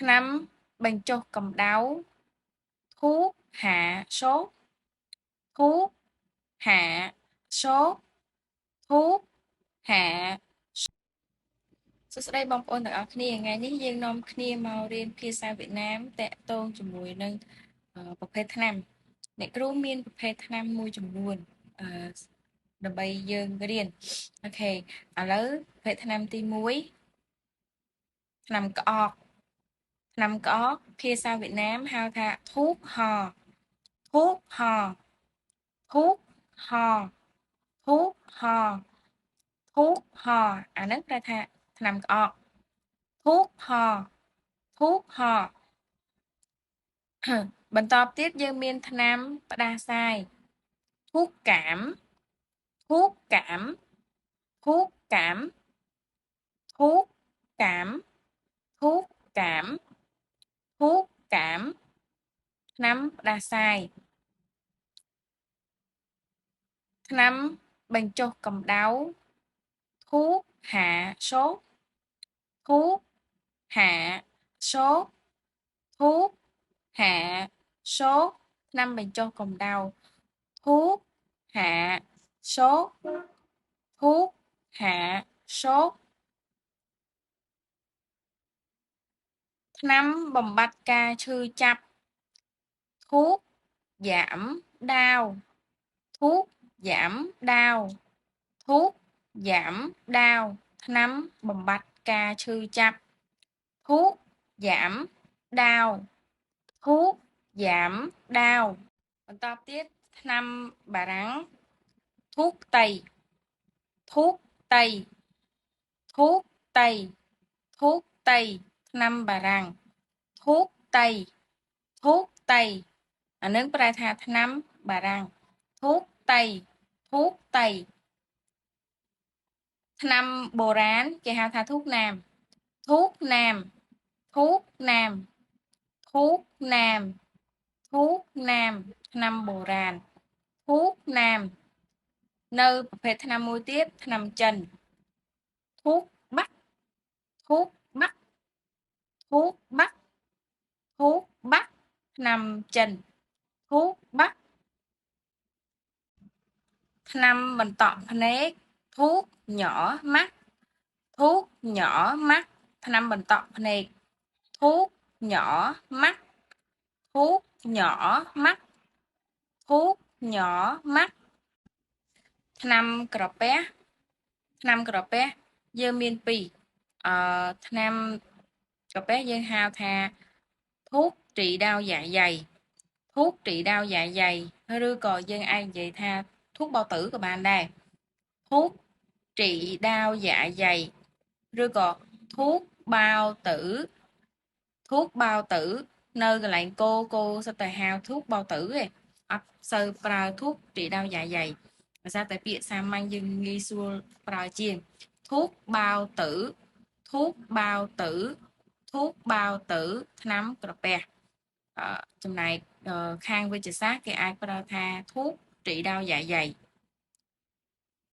ថ្នាំបញ្ចុះកម្ដៅធូបហាសោកធូបហាសោកធូបហាសួស្តីបងប្អូនទាំងអស់គ្នាថ្ងៃនេះយើងនាំគ្នាមករៀនភាសាវៀតណាមតាក់ទងជាមួយនឹងប្រភេទថ្នាំអ្នកគ្រូមានប្រភេទថ្នាំមួយចំនួនដើម្បីយើងរៀនអូខេឥឡូវប្រភេទថ្នាំទី1ថ្នាំក្អកថ្នាំក្អកភាសាវៀតណាមហៅថាធូបហធូបហធូបហធូបហធូបហអានឹងប្រែថាថ្នាំក្អកធូបហធូបហបន្តទៀតយើងមានថ្នាំផ្ដាសាយធូបកាមធូបកាមធូបកាមធូបកាមធូបកាមធូបកាមថ្នាំផ្ដាសាយថ្នាំបញ្ចុះកម្ដៅធូបហាសោកធូបហាសោកធូបហាសោកថ្នាំបញ្ចុះកម្ដៅធូបហាសោកធូបហាសោកថ្នាំបំបត្តិការឈឺចាប់ធូបយ៉ាំដាវធូបយ៉ាំដាវធូបយ៉ាំដាវថ្នាំបំបត្តិការឈឺចាប់ធូបយ៉ាំដាវធូបយ៉ាំដាវបន្តទៀតថ្នាំបារាំងធូបតីធូបតីធូបតីធូបតីថ្នាំបារាំងធូបតីធូបតីអានឹងប្រែថាថ្នាំបារាំងធូបតីធូបតីថ្នាំបុរាណគេហៅថាធូបណាមធូបណាមធូបណាមធូបណាមធូបណាមថ្នាំបុរាណធូបណាមនៅប្រភេទថ្នាំមួយទៀតថ្នាំចិនធូបបាក់ធូបបាក់ធូបបាក់ធូបបាក់ថ្នាំចិនធូបបាក់ថ្នាំបន្តក់ភ្នែកធូបnhỏ mắtធូបnhỏ mắtថ្នាំបន្តក់ភ្នែកធូបnhỏ mắtធូបnhỏ mắtធូបnhỏ mắtថ្នាំក្រពះថ្នាំក្រពះយើងមានពីរថ្នាំក្រពះយើងហៅថាធូបtrị đau dạ dàyធូបtrị đau dạ dày ឬក៏យើងអាចនិយាយថាធូបbao tửក៏បានដែរធូបtrị đau dạ dày ឬក៏ធូបbao tử ធូបbao tử នៅកន្លែងគោសិតតែហៅធូបbao tử ឯងអត់សូវប្រើធូបtrị đau dạ dàyដោយសារតែពាក្យសាមញ្ញយើងងាយស្រួលប្រើជាងធូបbao tử ធូបbao tử ធូបbao tử ថ្នាំក្រពះចំណែកខាងវិទ្យាសាស្ត្រគេអាចប្រើថាធូបtrị đau dạ dày